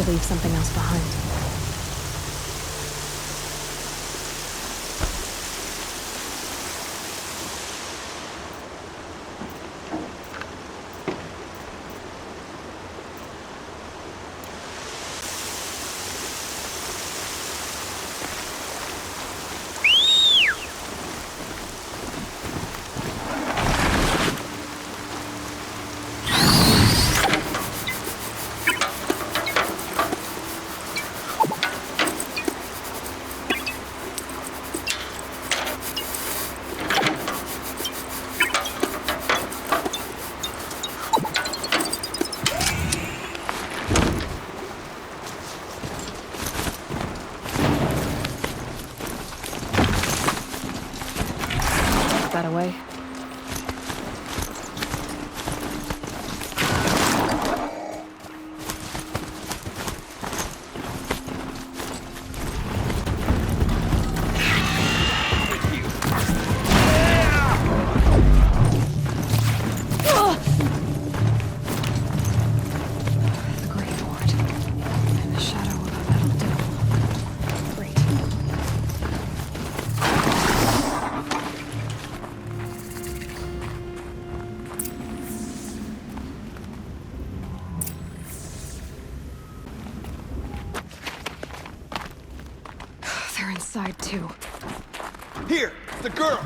to leave something else behind. that away. They're inside too. Here, the girl!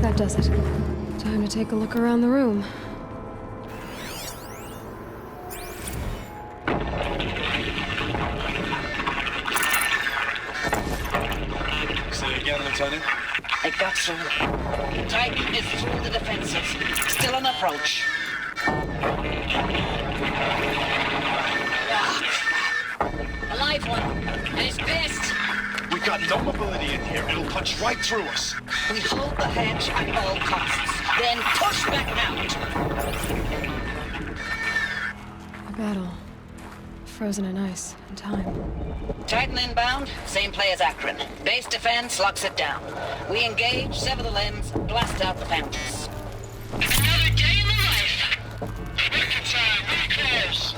That does it. Time to take a look around the room. Say again, Lieutenant? I got through. Titan is through the defenses. Still on approach. Ah, crap. A live one. And he's pissed. We got no mobility in here. It'll punch right through us. We hold the hedge at all costs. Then push back out. A battle. Frozen in ice and time. Titan inbound. Same play as Akron. Base defense locks it down. We engage, sever the limbs, blast out the fountains. Another day in the life. Record time, really close.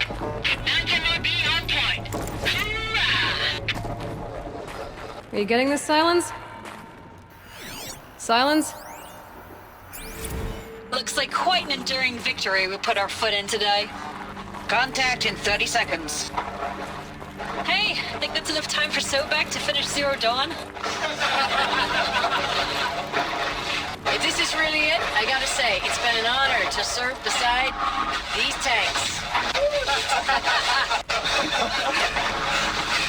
NMRB on point. Hoorah! Are you getting this, Silence? Silence? Looks like quite an enduring victory we put our foot in today. Contact in 30 seconds. Hey, I think that's enough time for Sobek to finish Zero Dawn. If this is really it, I gotta say, it's been an honor to serve beside these tanks.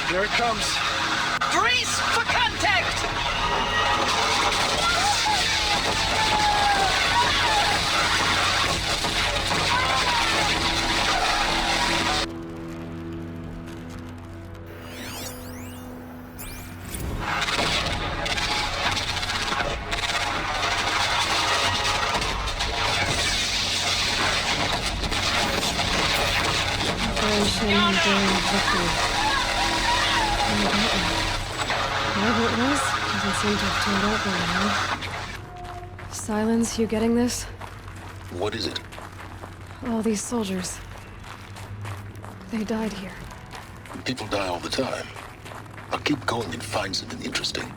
Here it comes. Brace for contact! Operation Enduring Victory. Whatever it was, doesn't seem to have turned out very well. Silence, you getting this? What is it? All these soldiers. They died here. People die all the time. I'll keep going and find something interesting.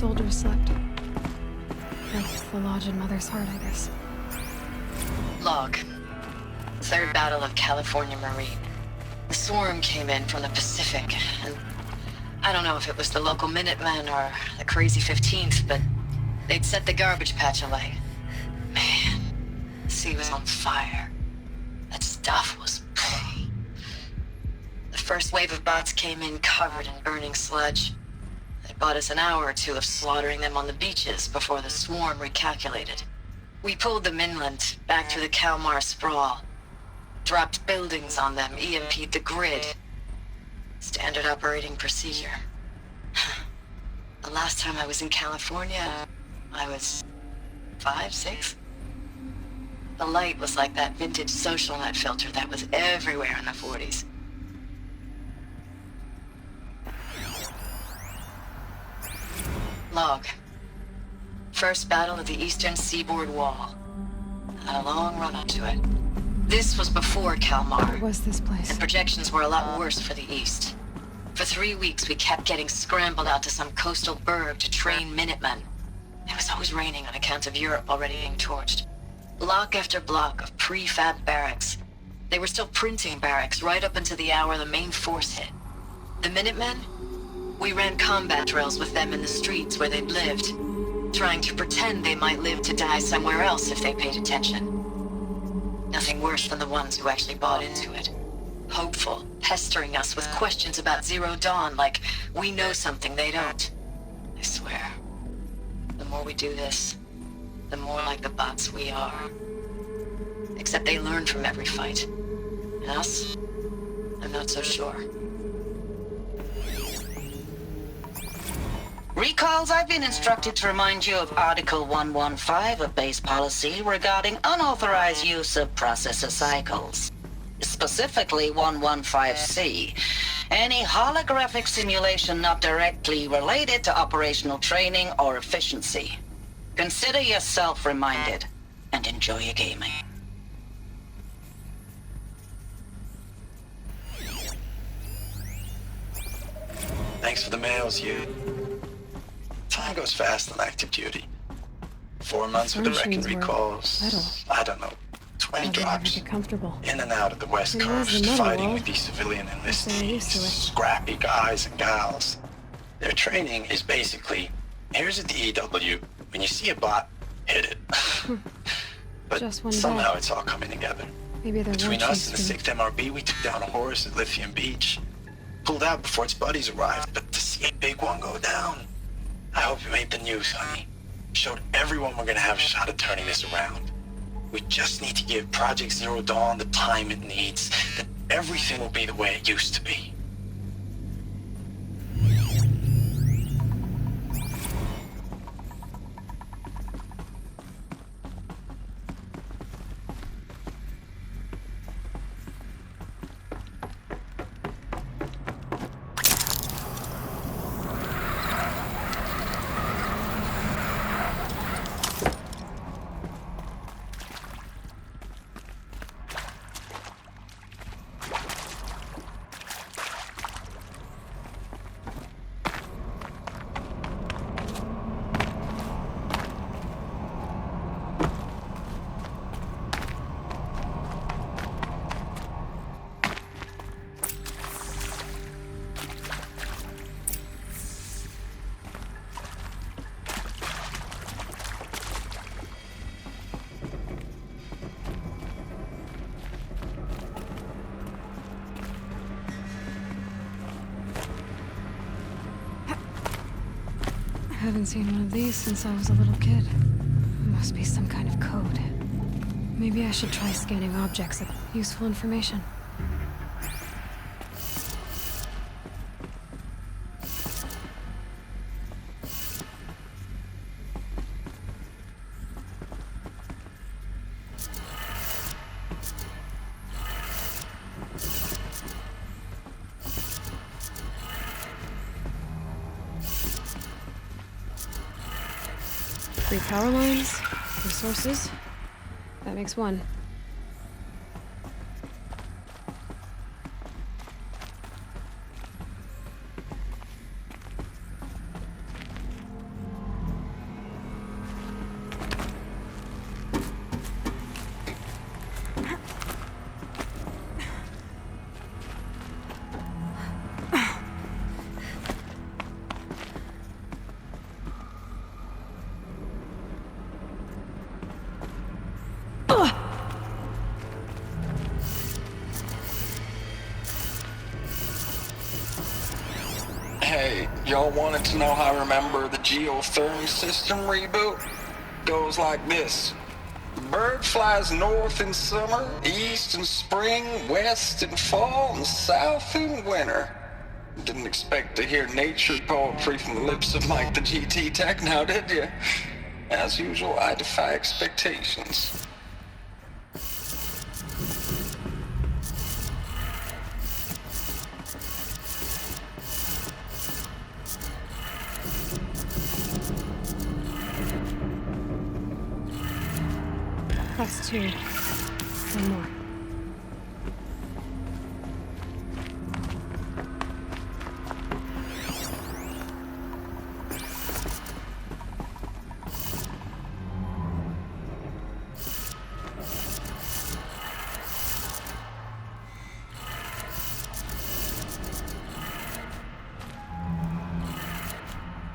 soldiers slept. Like the lodge in Mother's Heart, I guess. Log. Third Battle of California Marine. The swarm came in from the Pacific, and I don't know if it was the local Minutemen or the crazy 15th, but they'd set the garbage patch alight. Man, the sea was on fire. That stuff was pretty. The first wave of bots came in covered in burning sludge. They bought us an hour or two of slaughtering them on the beaches before the swarm recalculated. We pulled them inland, back through the Kalmar sprawl. Dropped buildings on them, EMP'd the grid. Standard operating procedure. The last time I was in California, I was 5, 6? The light was like that vintage social net filter that was everywhere in the 40s. Log. First battle of the Eastern Seaboard Wall. Had a long run up to it. This was before Kalmar. What was this place? And projections were a lot worse for the East. For 3 weeks, we kept getting scrambled out to some coastal burg to train Minutemen. It was always raining on account of Europe already being torched. Block after block of prefab barracks. They were still printing barracks right up until the hour the main force hit. The Minutemen? We ran combat drills with them in the streets where they'd lived, trying to pretend they might live to die somewhere else if they paid attention. Nothing worse than the ones who actually bought into it. Hopeful, pestering us with questions about Zero Dawn like we know something they don't. I swear, the more we do this, the more like the bots we are. Except they learn from every fight. And us? I'm not so sure. Recalls, I've been instructed to remind you of Article 115 of base policy regarding unauthorized use of processor cycles. Specifically 115C. Any holographic simulation not directly related to operational training or efficiency. Consider yourself reminded and enjoy your gaming. Thanks for the mails, you. Time goes fast on active duty. 4 months with the wreck and Furnishings were recalls. metal. I don't know, 20 How'd they ever drops. get comfortable? In and out of the West It was the Coast, metal fighting wall. with these civilian they're used to enlistees, it. scrappy guys and gals. Their training is basically, here's a DEW. When you see a bot, hit it. But Just one somehow bot. it's all coming together. Maybe they're Between us and the workshops 6th MRB, we took down a horse at Lithium Beach. Pulled out before its buddies arrived, but to see a big one go down, I hope you made the news, honey. Showed everyone we're gonna have a shot at turning this around. We just need to give Project Zero Dawn the time it needs, then everything will be the way it used to be. I haven't seen one of these since I was a little kid. Must be some kind of code. Maybe I should try scanning objects. Useful information. Three power lines, resources. That makes one. Hey, y'all wanted to know how I remember the geothermal system reboot? Goes like this. Bird flies north in summer, east in spring, west in fall, and south in winter. Didn't expect to hear nature poetry from the lips of Mike the GT Tech now, did you? As usual, I defy expectations. That's 2. One more.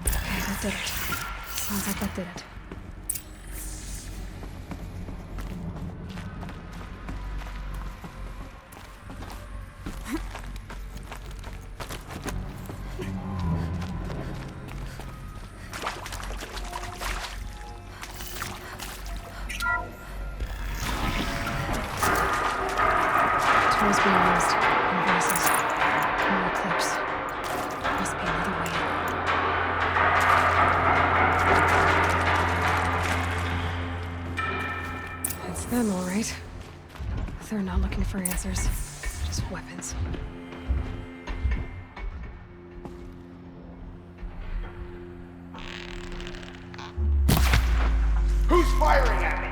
Okay, that did it. Sounds like that did it. Tools being used. Invoices. More clips. Must be another way. It's them, all right. They're not looking for answers. Just weapons. Who's firing at me?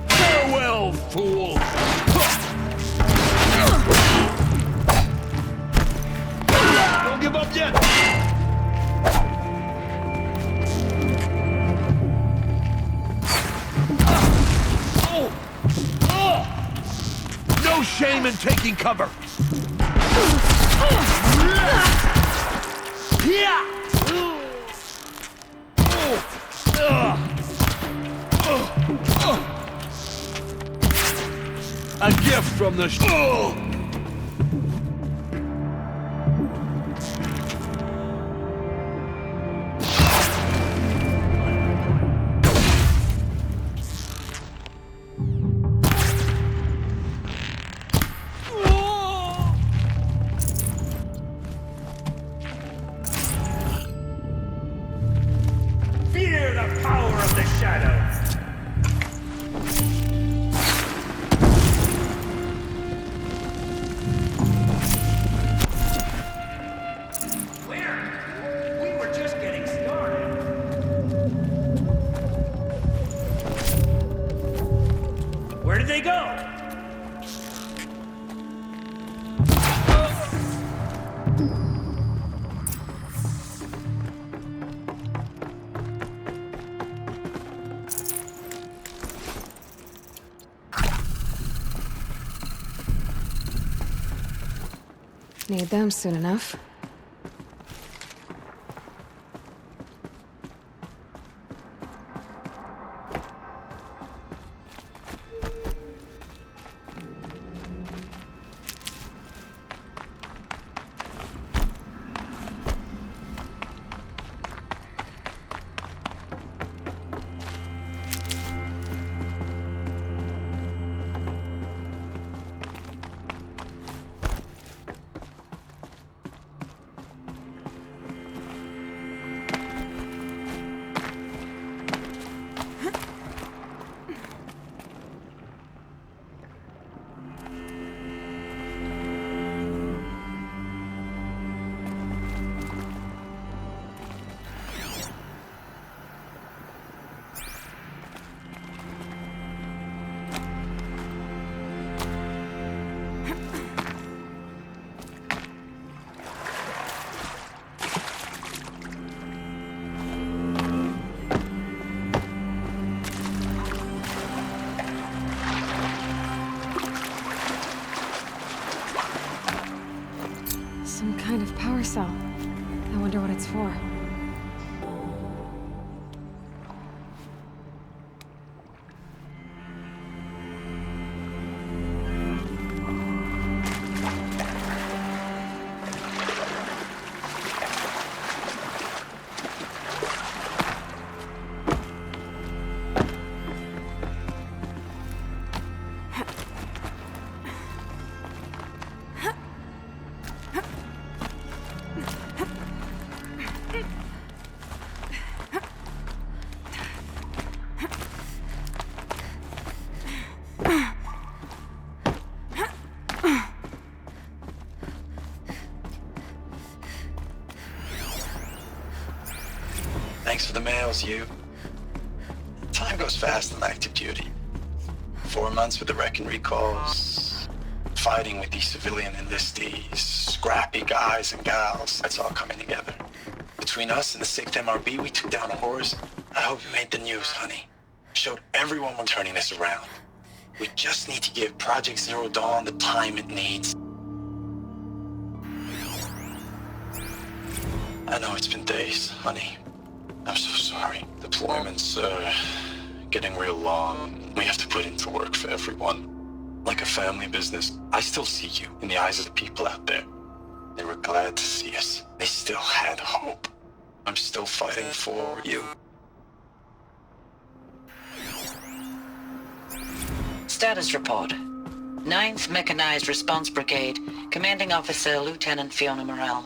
Farewell, fool! Don't give up yet! No shame in taking cover! A gift from the Fear the power of the shadows! Where? We were just getting started. Where did they go? Need them soon enough. I wonder what it's for. Thanks for the mails, you. Time goes fast on active duty. 4 months with the wreck and recalls, fighting with these civilian enlistees, scrappy guys and gals. That's all coming together. Between us and the 6th MRB, we took down a horse. I hope you made the news, honey. Showed everyone we're turning this around. We just need to give Project Zero Dawn the time it needs. I know it's been days, honey. I'm so sorry. Deployment's, getting real long. We have to put into work for everyone. Like a family business. I still see you in the eyes of the people out there. They were glad to see us. They still had hope. I'm still fighting for you. Status report. 9th Mechanized Response Brigade, Commanding Officer Lieutenant Fiona Morrell.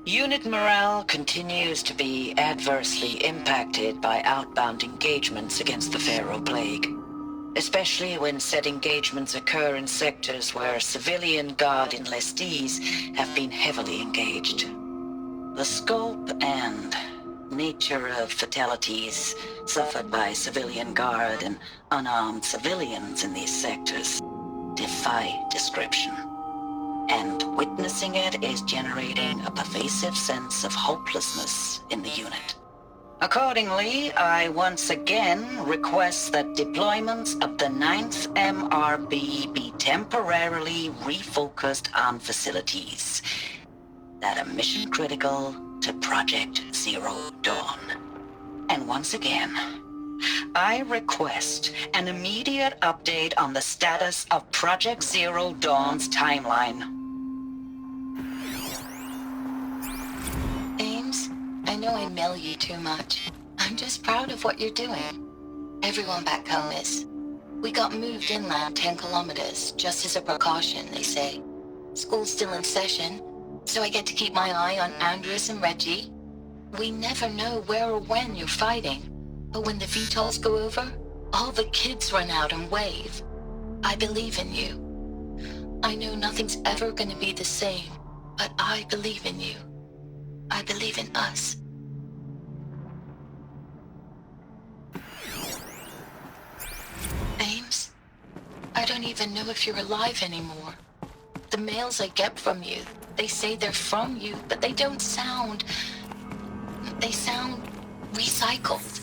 Unit morale continues to be adversely impacted by outbound engagements against the Pharaoh Plague, especially when said engagements occur in sectors where civilian guard enlistees have been heavily engaged. The scope and nature of fatalities suffered by civilian guard and unarmed civilians in these sectors defy description. And witnessing it is generating a pervasive sense of hopelessness in the unit. Accordingly, I once again request that deployments of the 9th MRB be temporarily refocused on facilities that are mission critical to Project Zero Dawn. And once again, I request an immediate update on the status of Project Zero Dawn's timeline. Ames, I know I mail you too much. I'm just proud of what you're doing. Everyone back home is. We got moved inland 10 kilometers, just as a precaution, they say. School's still in session, so I get to keep my eye on Andres and Reggie. We never know where or when you're fighting, but when the VTOLs go over, all the kids run out and wave. I believe in you. I know nothing's ever gonna be the same, but I believe in you. I believe in us. Ames, I don't even know if you're alive anymore. The mails I get from you, they say they're from you, but they don't sound... They sound recycled.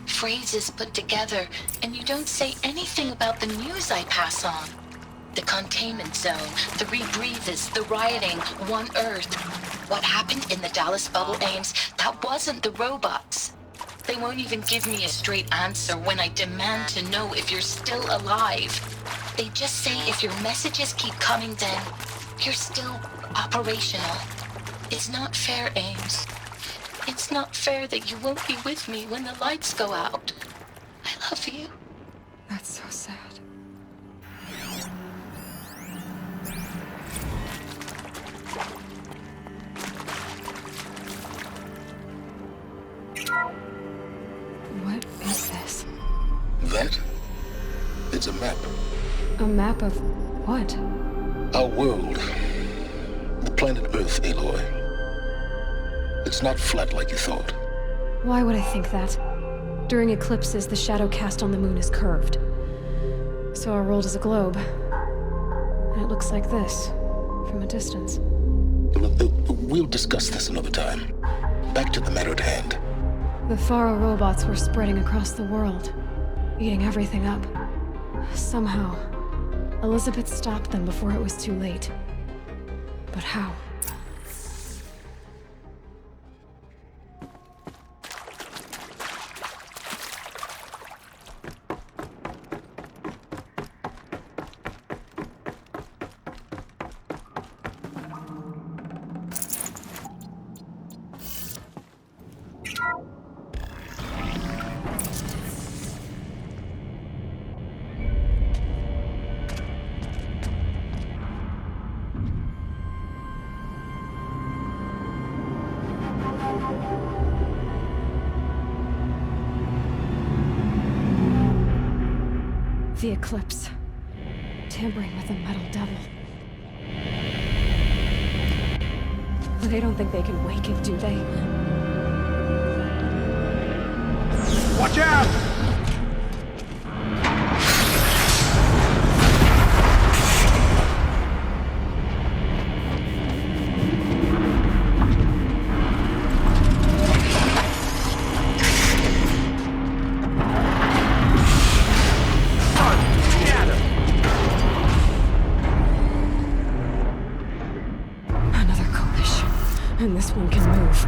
Phrases put together, and you don't say anything about the news I pass on. The containment zone, the rebreathers, the rioting, One Earth. What happened in the Dallas bubble, Ames, that wasn't the robots. They won't even give me a straight answer when I demand to know if you're still alive. They just say if your messages keep coming, then you're still operational. It's not fair, Ames. It's not fair that you won't be with me when the lights go out. I love you. That's so sad. What is this? That? It's a map. A map of what? Our world. The planet Earth, Aloy. It's not flat like you thought. Why would I think that? During eclipses, the shadow cast on the moon is curved. So our world is a globe. And it looks like this, from a distance. We'll discuss this another time. Back to the matter at hand. The Faro robots were spreading across the world, eating everything up. Somehow, Elizabeth stopped them before it was too late. But how? The Eclipse. Tampering with the Metal Devil. They don't think they can wake it, do they? Watch out! Another coalition. And this one can move.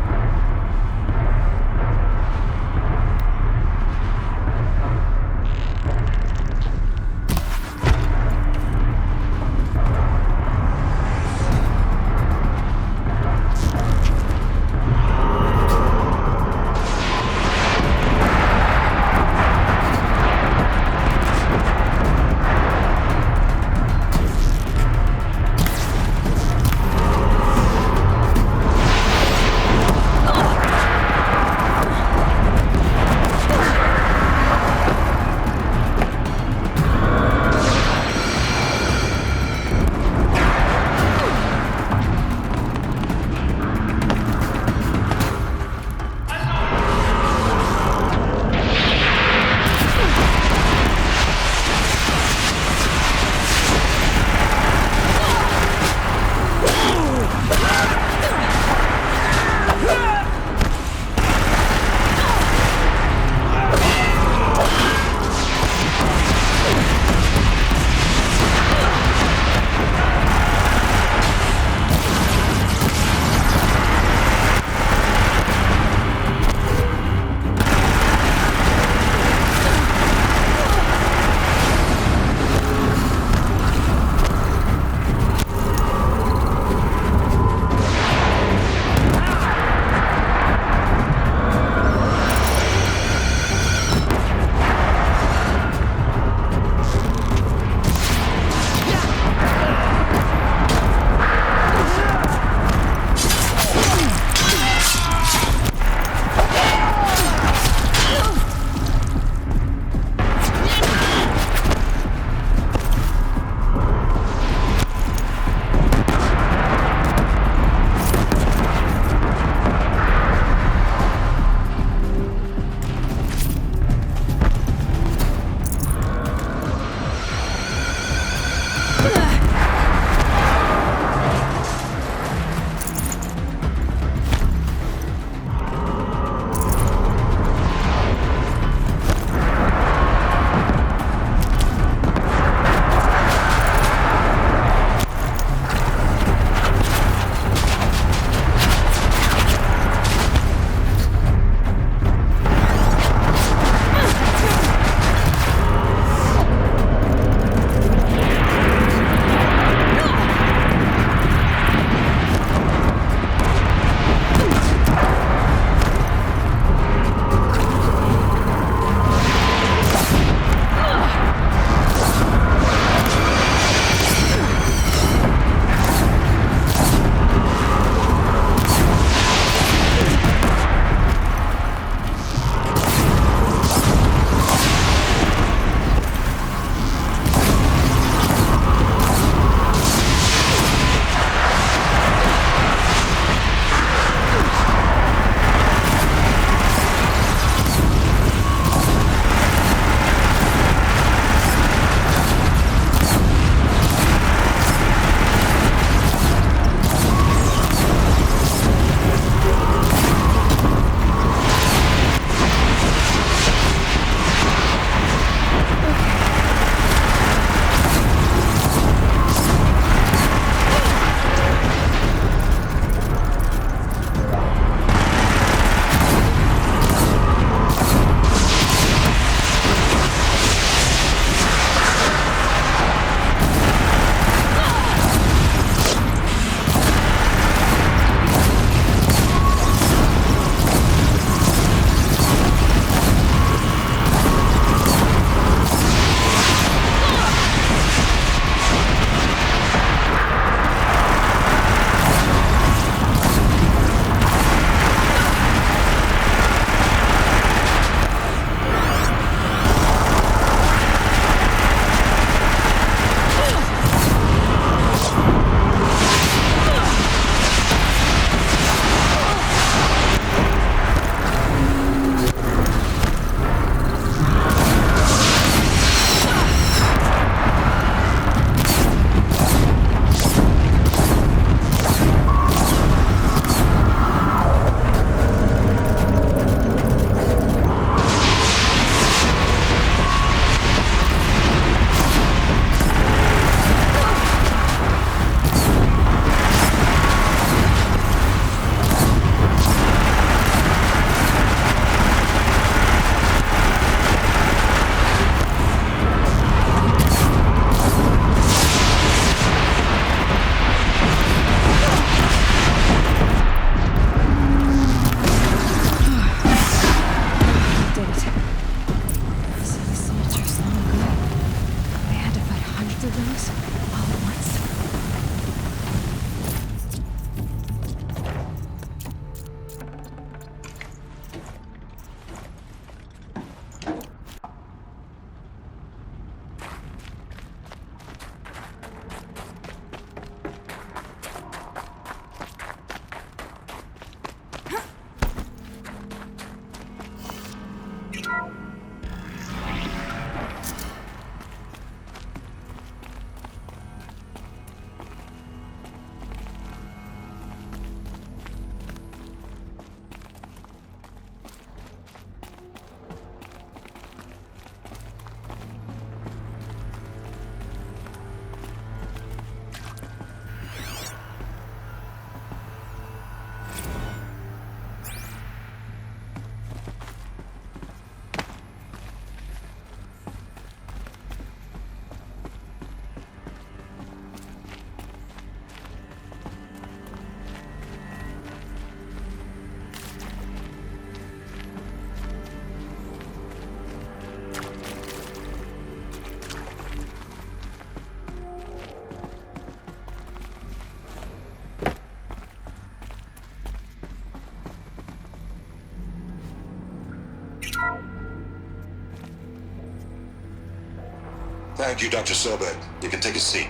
Thank you, Dr. Sobek. You can take a seat.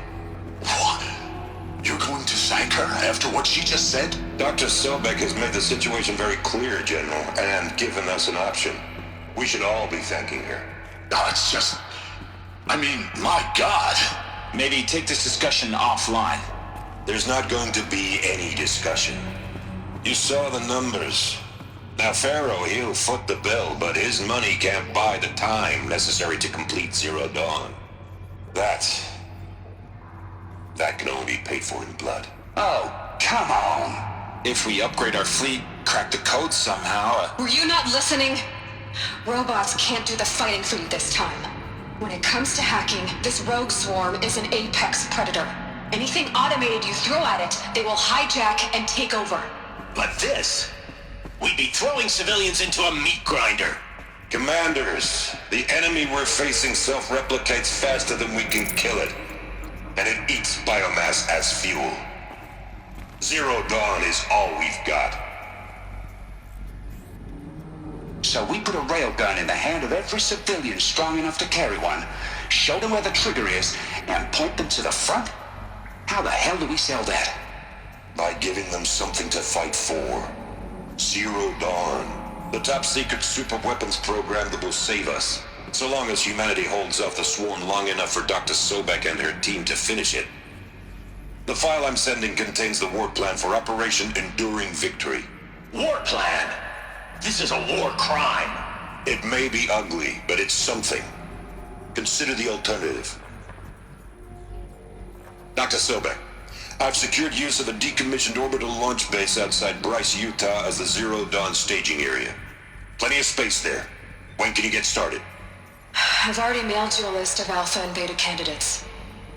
What? You're going to thank her after what she just said? Dr. Sobek has made the situation very clear, General, and given us an option. We should all be thanking her. No, it's just... I mean, my God. Maybe take this discussion offline. There's not going to be any discussion. You saw the numbers. Now, Pharaoh, he'll foot the bill, but his money can't buy the time necessary to complete Zero Dawn. That can only be paid for in blood. Oh, come on. If we upgrade our fleet, crack the code somehow... Were you not listening? Robots can't do the fighting for you this time. When it comes to hacking, this rogue swarm is an apex predator. Anything automated you throw at it, they will hijack and take over. But this... We'd be throwing civilians into a meat grinder. Commanders, the enemy we're facing self-replicates faster than we can kill it. And it eats biomass as fuel. Zero Dawn is all we've got. So we put a railgun in the hand of every civilian strong enough to carry one, show them where the trigger is, and point them to the front? How the hell do we sell that? By giving them something to fight for. Zero Dawn. The top-secret superweapons program that will save us. So long as humanity holds off the swarm long enough for Dr. Sobek and her team to finish it. The file I'm sending contains the war plan for Operation Enduring Victory. War plan? This is a war crime. It may be ugly, but it's something. Consider the alternative. Dr. Sobek, I've secured use of a decommissioned orbital launch base outside Bryce, Utah as the Zero Dawn staging area. Plenty of space there. When can you get started? I've already mailed you a list of Alpha and Beta candidates.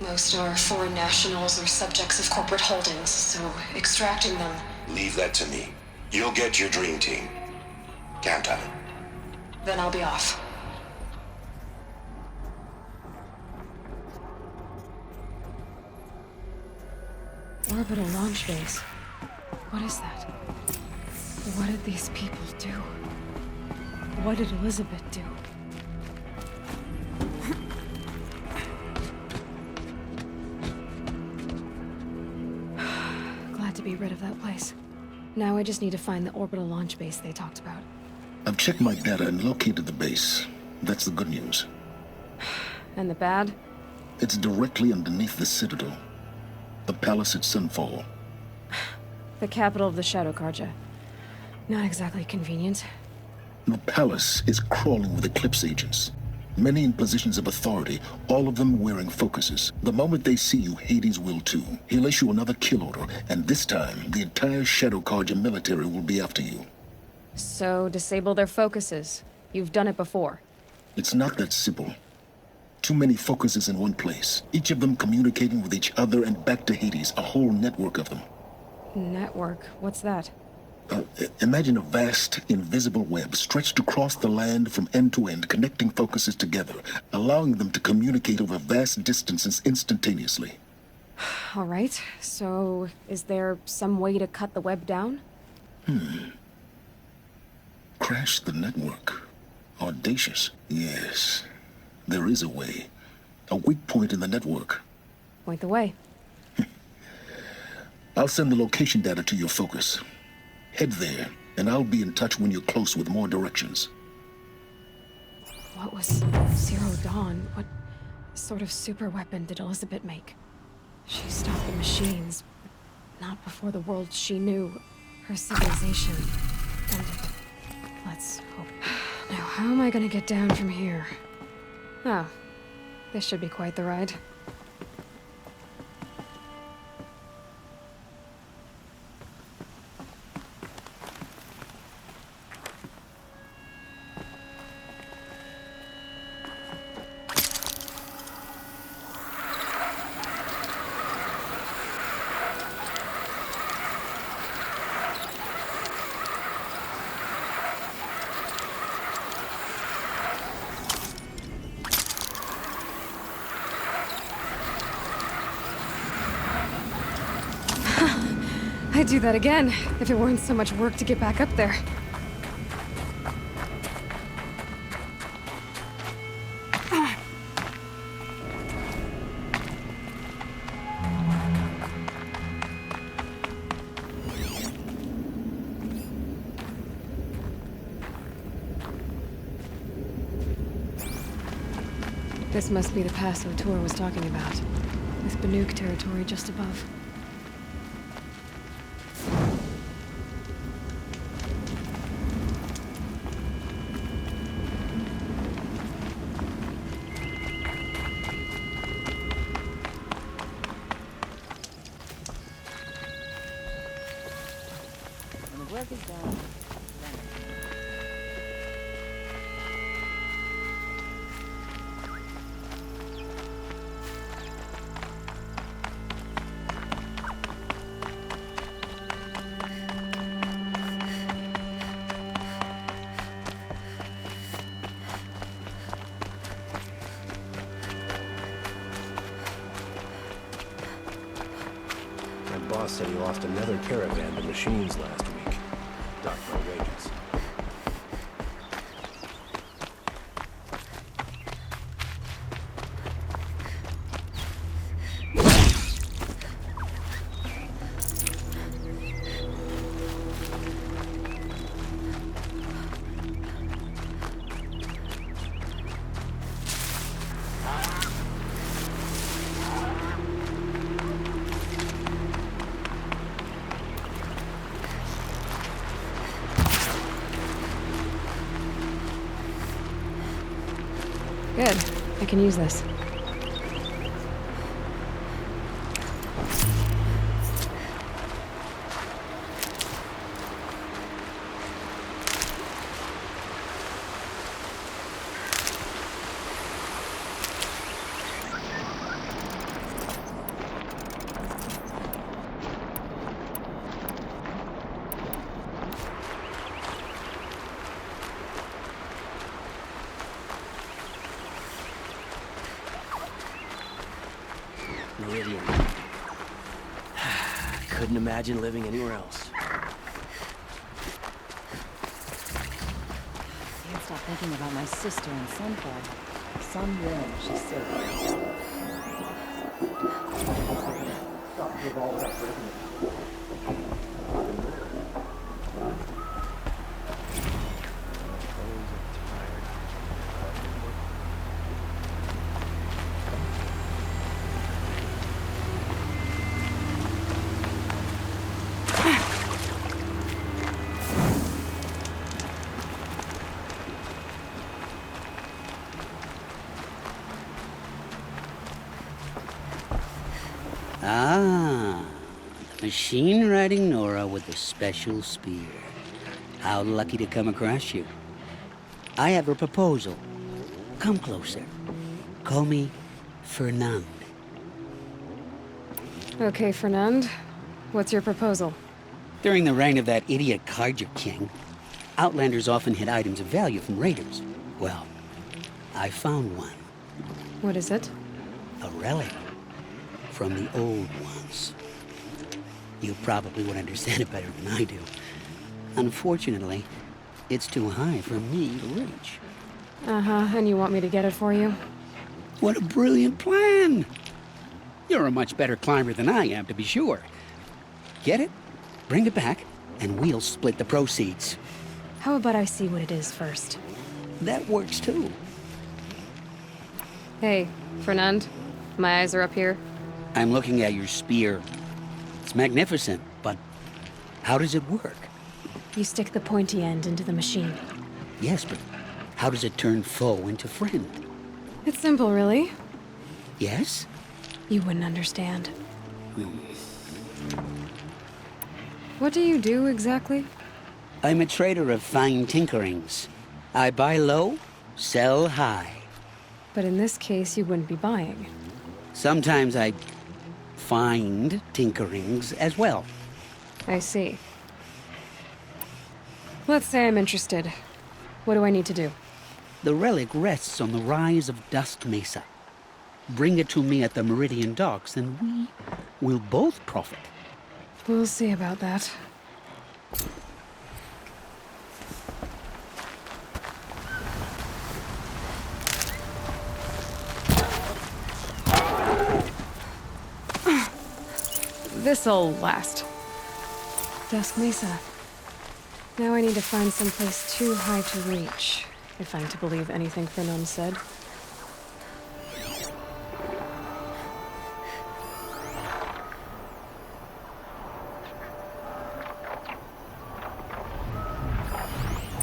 Most are foreign nationals or subjects of corporate holdings, so extracting them... Leave that to me. You'll get your dream team. Count on it. Then I'll be off. Orbital launch base. What is that? What did these people do? What did Elizabeth do? Glad to be rid of that place. Now I just need to find the orbital launch base they talked about. I've checked my data and located the base. That's the good news. And the bad? It's directly underneath the Citadel. The palace at Sunfall. The capital of the Shadow Carja. Not exactly convenient. The palace is crawling with Eclipse agents. Many in positions of authority, all of them wearing focuses. The moment they see you, Hades will too. He'll issue another kill order, and this time, the entire Shadow Carja military will be after you. So, disable their focuses. You've done it before. It's not that simple. Too many focuses in one place, each of them communicating with each other and back to Hades, a whole network of them. Network? What's that? Imagine a vast, invisible web stretched across the land from end to end, connecting focuses together, allowing them to communicate over vast distances instantaneously. All right, so is there some way to cut the web down? Crash the network. Audacious. Yes, there is a way. A weak point in the network. Point the way. I'll send the location data to your focus. Head there, and I'll be in touch when you're close with more directions. What was Zero Dawn? What sort of super weapon did Elizabeth make? She stopped the machines, but not before the world she knew. Her civilization ended. Let's hope. Now, how am I gonna get down from here? Oh, this should be quite the ride. I'd do that again, if it weren't so much work to get back up there. This must be the pass O'Toole was talking about, with Banuk territory just above. When the work is done, My boss said he lost another caravan to machines last week. Docked my wages. Good. I can use this. Meridian. Couldn't imagine living anywhere else. can't stop thinking about my sister and Sunfire. Someday she's safe. Ah, the machine-riding Nora with the special spear. How lucky to come across you. I have a proposal. Come closer. Call me Fernand. Okay, Fernand. What's your proposal? During the reign of that idiot Carja King, Outlanders often hid items of value from raiders. Well, I found one. What is it? A relic. From the old ones. You probably would understand it better than I do. Unfortunately, it's too high for me to reach. Uh-huh, and you want me to get it for you? What a brilliant plan! You're a much better climber than I am, to be sure. Get it, bring it back, and we'll split the proceeds. How about I see what it is first? That works too. Hey, Fernand. My eyes are up here. I'm looking at your spear. It's magnificent, but how does it work? You stick the pointy end into the machine. Yes, but how does it turn foe into friend? It's simple, really. Yes? You wouldn't understand. What do you do, exactly? I'm a trader of fine tinkerings. I buy low, sell high. But in this case, you wouldn't be buying. Sometimes I find tinkerings as well. I see. Let's say I'm interested. What do I need to do? The relic rests on the rise of Dust Mesa. Bring it to me at the Meridian docks, and we will both profit. We'll see about that. This'll last. Dusk Mesa. Now I need to find someplace too high to reach, if I'm to believe anything Fernand said.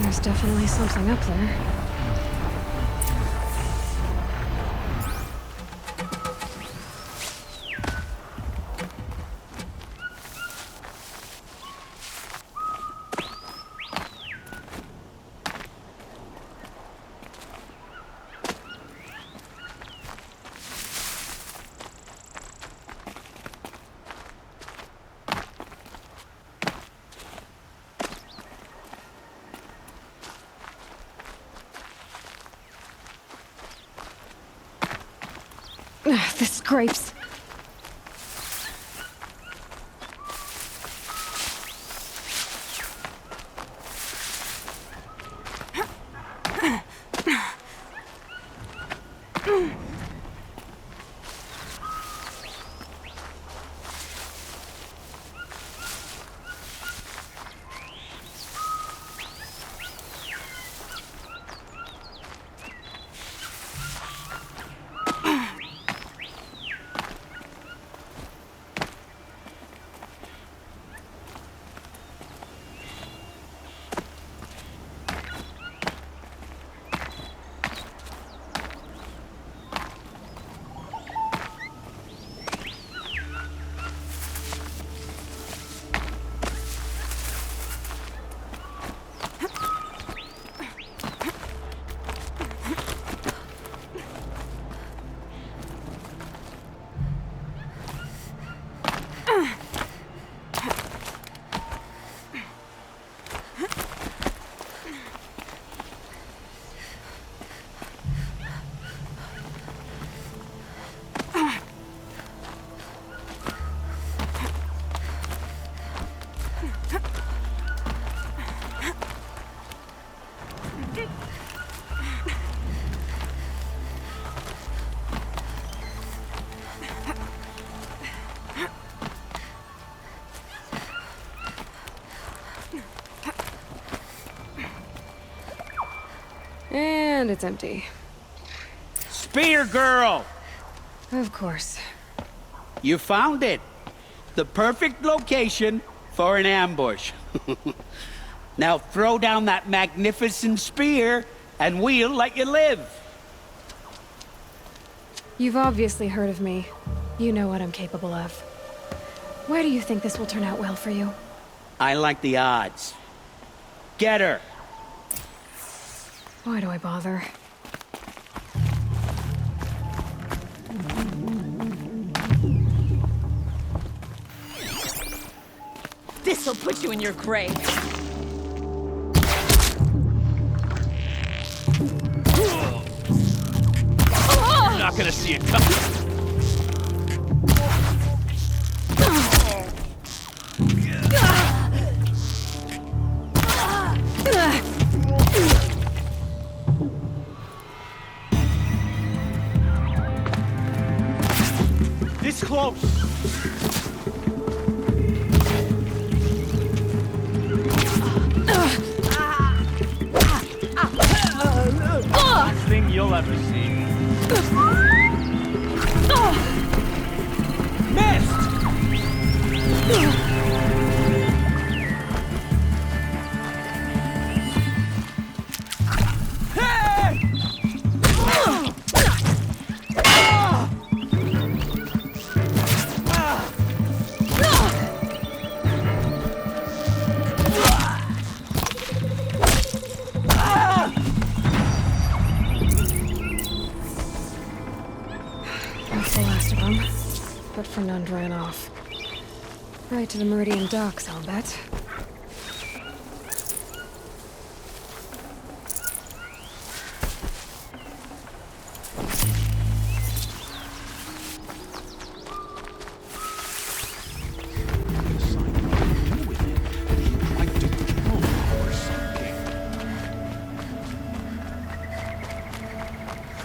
There's definitely something up there. Ugh, the scrapes. And it's empty. Spear girl! Of course. You found it. The perfect location for an ambush. Now throw down that magnificent spear, and we'll let you live. You've obviously heard of me. You know what I'm capable of. Why do you think this will turn out well for you? I like the odds. Get her. Why do I bother? This'll put you in your grave. You're not gonna see it coming. This close. Last thing you'll ever see. Missed! That's the last of them. But Fernand ran off. Right to the Meridian docks, I'll bet.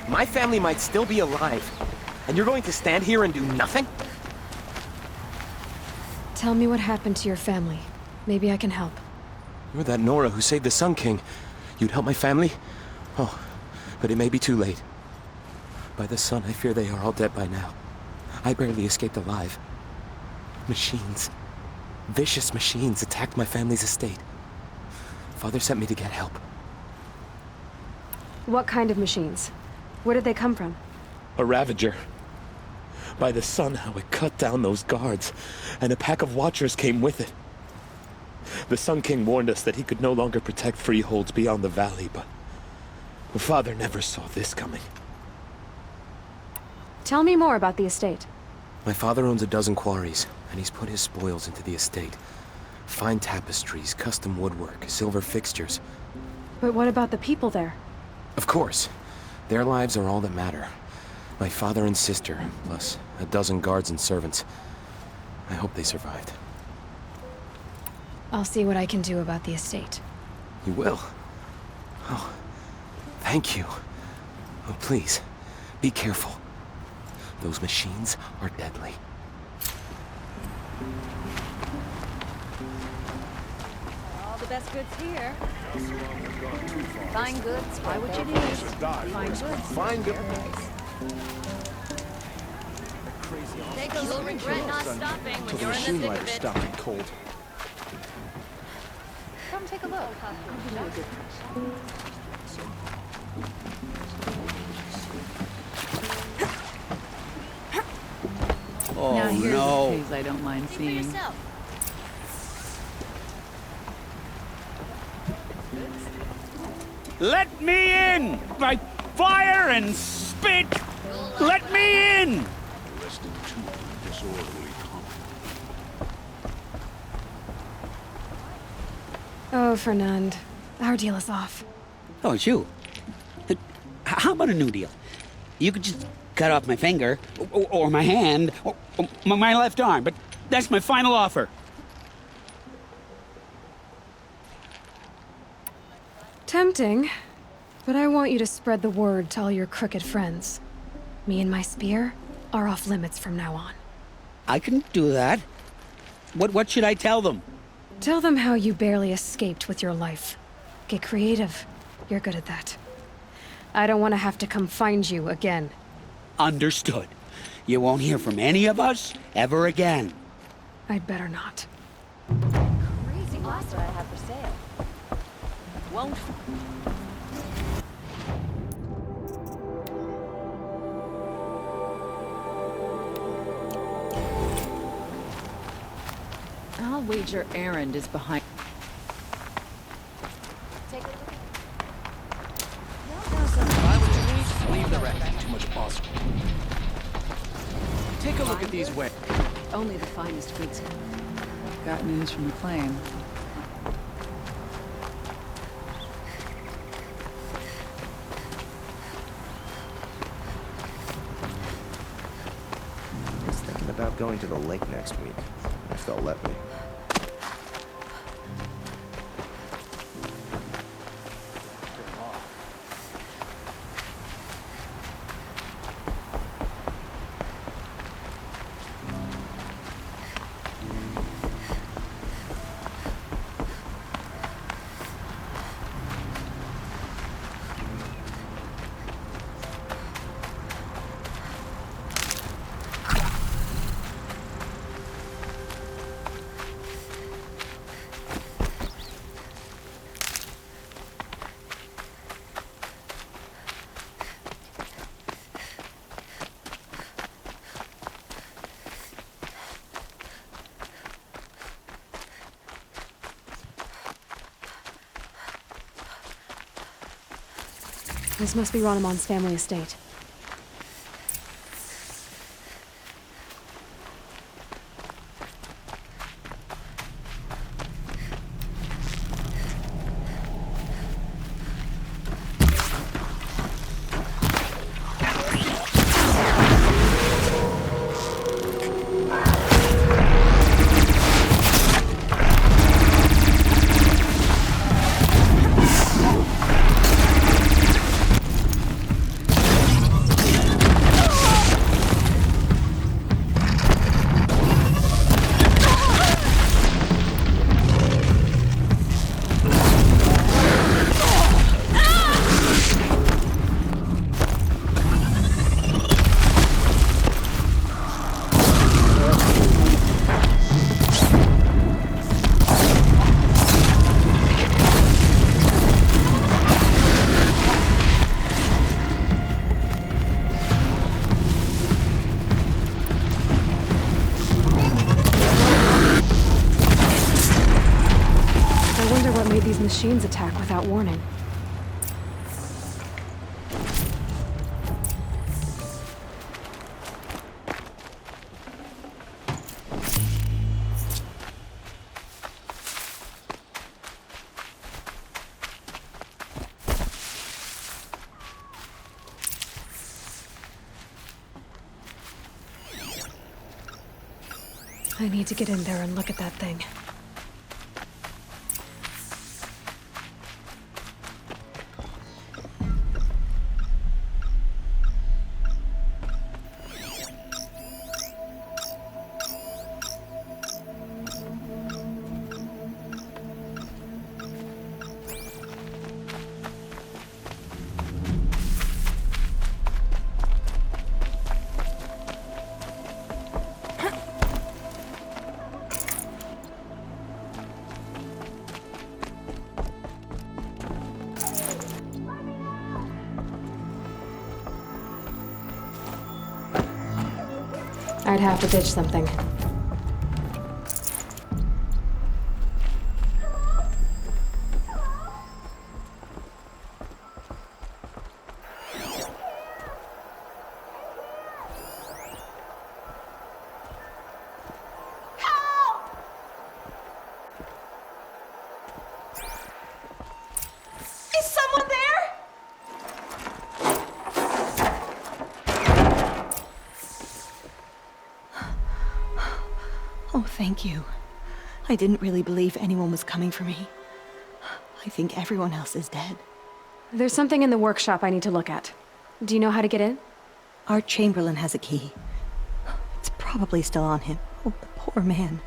My family might still be alive, and you're going to stand here and do nothing? Tell me what happened to your family. Maybe I can help. You're that Nora who saved the Sun King. You'd help my family? Oh, but it may be too late. By the sun, I fear they are all dead by now. I barely escaped alive. Machines. Vicious machines attacked my family's estate. Father sent me to get help. What kind of machines? Where did they come from? A Ravager. By the sun, how it cut down those guards, and a pack of Watchers came with it. The Sun King warned us that he could no longer protect freeholds beyond the valley, but Father never saw this coming. Tell me more about the estate. My father owns a dozen quarries, and he's put his spoils into the estate. Fine tapestries, custom woodwork, silver fixtures. But what about the people there? Of course. Their lives are all that matter. My father and sister, plus a dozen guards and servants. I hope they survived. I'll see what I can do about the estate. You will? Oh, thank you. Oh, please, be careful. Those machines are deadly. All the best goods here. Fine goods, why would you need? Fine goods. Fine goods. You'll regret not stopping when you're in the thick of it. Stopping cold. Come take a look. Oh, now here's no. a phase I don't mind seeing. Let me in! By fire and spit! Let me in! Less than 2 disorderly Oh, Fernand. Our deal is off. Oh, it's you. How about a new deal? You could just cut off my finger, or my hand, or my left arm, but that's my final offer. Tempting, but I want you to spread the word to all your crooked friends. Me and my spear are off limits from now on. I can do that. What should I tell them? Tell them how you barely escaped with your life. Get creative. You're good at that. I don't want to have to come find you again. Understood. You won't hear from any of us ever again. I'd better not. Crazy glass that I have for sale. Won't. I'll wager Erend is behind. Take a look. Buy what you need, leave the rest. Too much possible. Take a look at these wares. Only the finest goods. Got news from McLean. I was thinking about going to the lake next week, if they'll let me. This must be Ranamon's family estate. attack without warning. I need to get in there and look at that thing. I'd have to ditch something. Is someone there? Oh, thank you. I didn't really believe anyone was coming for me. I think everyone else is dead. There's something in the workshop I need to look at. Do you know how to get in? Art Chamberlain has a key. It's probably still on him. Oh, the poor man.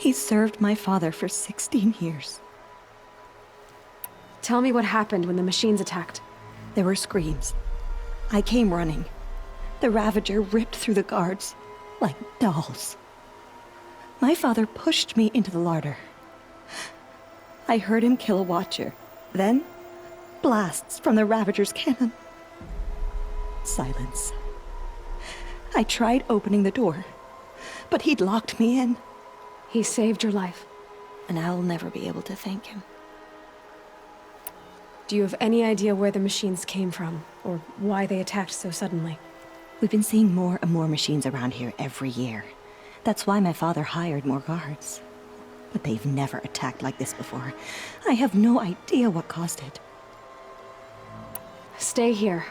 He served my father for 16 years. Tell me what happened when the machines attacked. There were screams. I came running. The Ravager ripped through the guards like dolls. My father pushed me into the larder. I heard him kill a watcher. Then, blasts from the Ravager's cannon. Silence. I tried opening the door, but he'd locked me in. He saved your life. And I'll never be able to thank him. Do you have any idea where the machines came from, or why they attacked so suddenly? We've been seeing more and more machines around here every year. That's why my father hired more guards. But they've never attacked like this before. I have no idea what caused it. Stay here.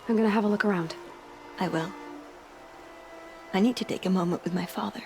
I'm gonna have a look around. I will. I need to take a moment with my father.